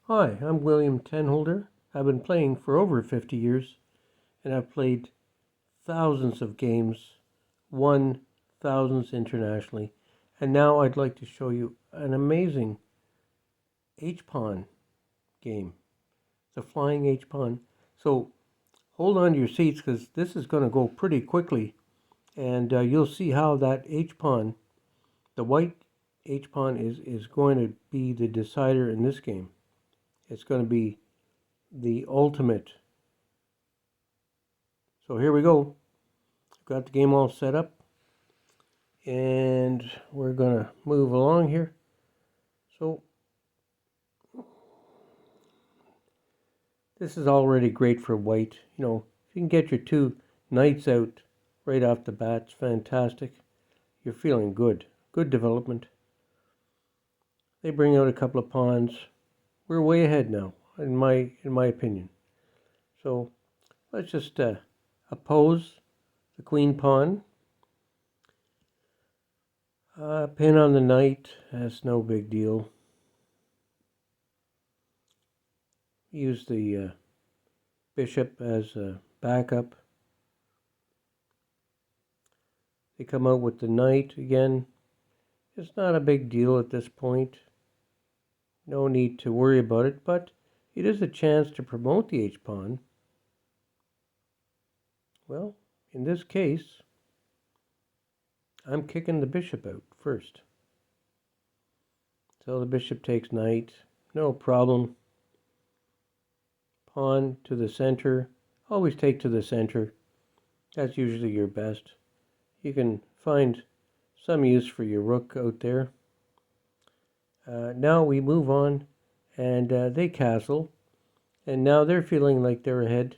Hi, I'm William Tenholder. I've been playing for over 50 years, and I've played thousands of games, won thousands internationally, and now I'd like to show you an amazing H-pawn game, the flying H-pawn. So hold on to your seats because this is going to go pretty quickly, and you'll see how that H-pawn, the white H-pawn is going to be the decider in this game. It's going to be the ultimate. So here we go. Got the game all set up, and we're gonna move along here. So this is already great for white. If you can get your two knights out right off the bat, it's fantastic. You're feeling good. Good development. They bring out a couple of pawns. We're way ahead now, in my opinion. So let's just oppose the queen pawn. Pin on the knight, that's no big deal. Use the bishop as a backup. They come out with the knight again. It's not a big deal at this point. No need to worry about it, but it is a chance to promote the H-pawn. Well, in this case, I'm kicking the bishop out first. So the bishop takes knight, no problem. Pawn to the center, always take to the center. That's usually your best. You can find some use for your rook out there. Now we move on, and they castle, and now they're feeling like they're ahead.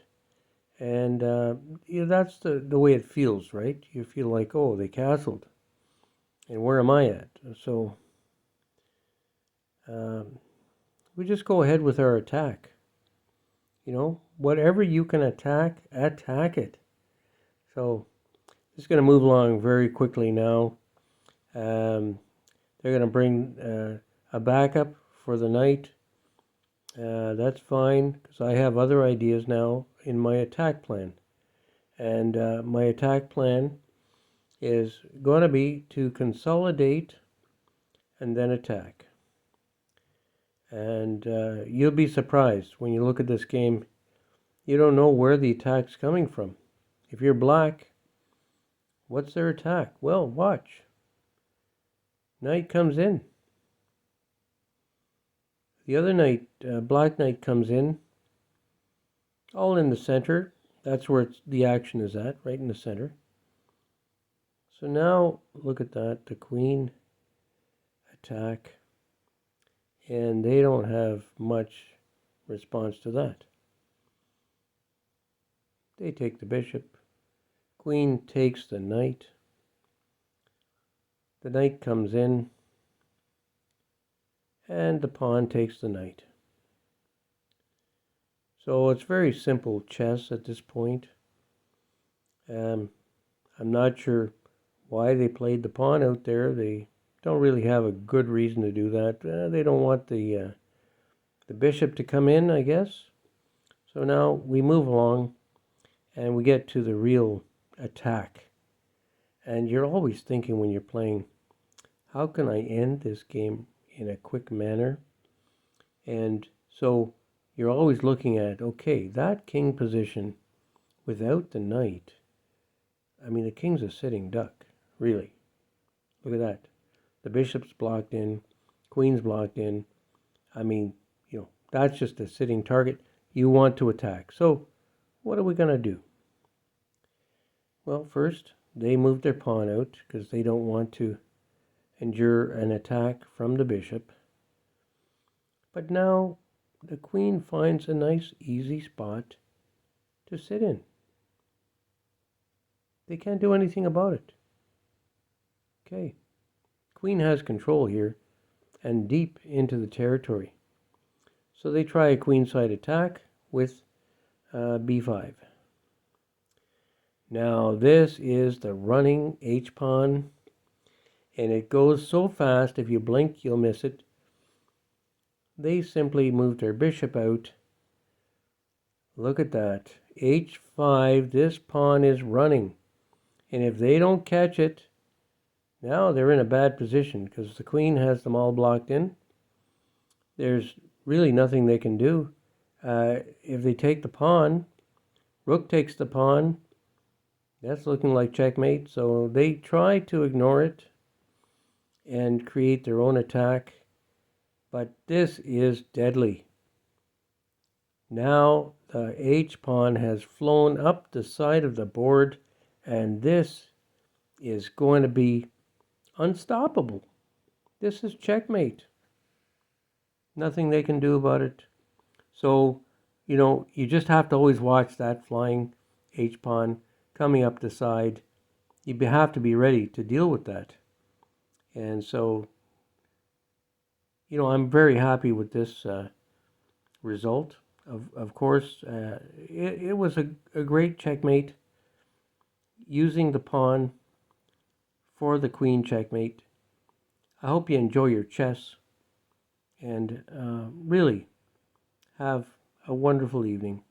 And that's the way it feels, right? You feel like, oh, they castled. And where am I at? So we just go ahead with our attack. Whatever you can attack it. So just going to move along very quickly now. They're going to bring a backup for the knight. That's fine because I have other ideas now in my attack plan. And my attack plan is going to be to consolidate and then attack. And you'll be surprised when you look at this game. You don't know where the attack's coming from. If you're black, what's their attack? Well, watch. Knight comes in. The other knight, black knight, comes in, all in the center. That's where the action is at, right in the center. So now, look at that, the queen attack, and they don't have much response to that. They take the bishop. Queen takes the knight. The knight comes in, and the pawn takes the knight. So it's very simple chess at this point. I'm not sure why they played the pawn out there. They don't really have a good reason to do that. They don't want the bishop to come in, I guess. So now we move along, and we get to the real attack. And you're always thinking when you're playing, how can I end this game in a quick manner? And so you're always looking at, okay, that king position without the knight. I mean, the king's a sitting duck, really. Look at that. The bishop's blocked in, queen's blocked in. I mean, that's just a sitting target. You want to attack. So what are we going to do? Well, first, they move their pawn out because they don't want to endure an attack from the bishop. But now the queen finds a nice, easy spot to sit in. They can't do anything about it. Okay. Queen has control here and deep into the territory. So they try a queenside attack with b5. Now this is the running H-pawn, and it goes so fast if you blink you'll miss it. they simply moved their bishop out. Look at that. h5, this pawn is running. And if they don't catch it, now they're in a bad position because the queen has them all blocked in. There's really nothing they can do. If they take the pawn, rook takes the pawn. That's looking like checkmate. So they try to ignore it and create their own attack. But this is deadly. Now the h-pawn has flown up the side of the board, and this is going to be unstoppable. This is checkmate. Nothing they can do about it. So, you just have to always watch that flying h-pawn coming up the side. You have to be ready to deal with that. And so, I'm very happy with this result. Of course, it was a great checkmate using the pawn for the queen checkmate. I hope you enjoy your chess and really have a wonderful evening.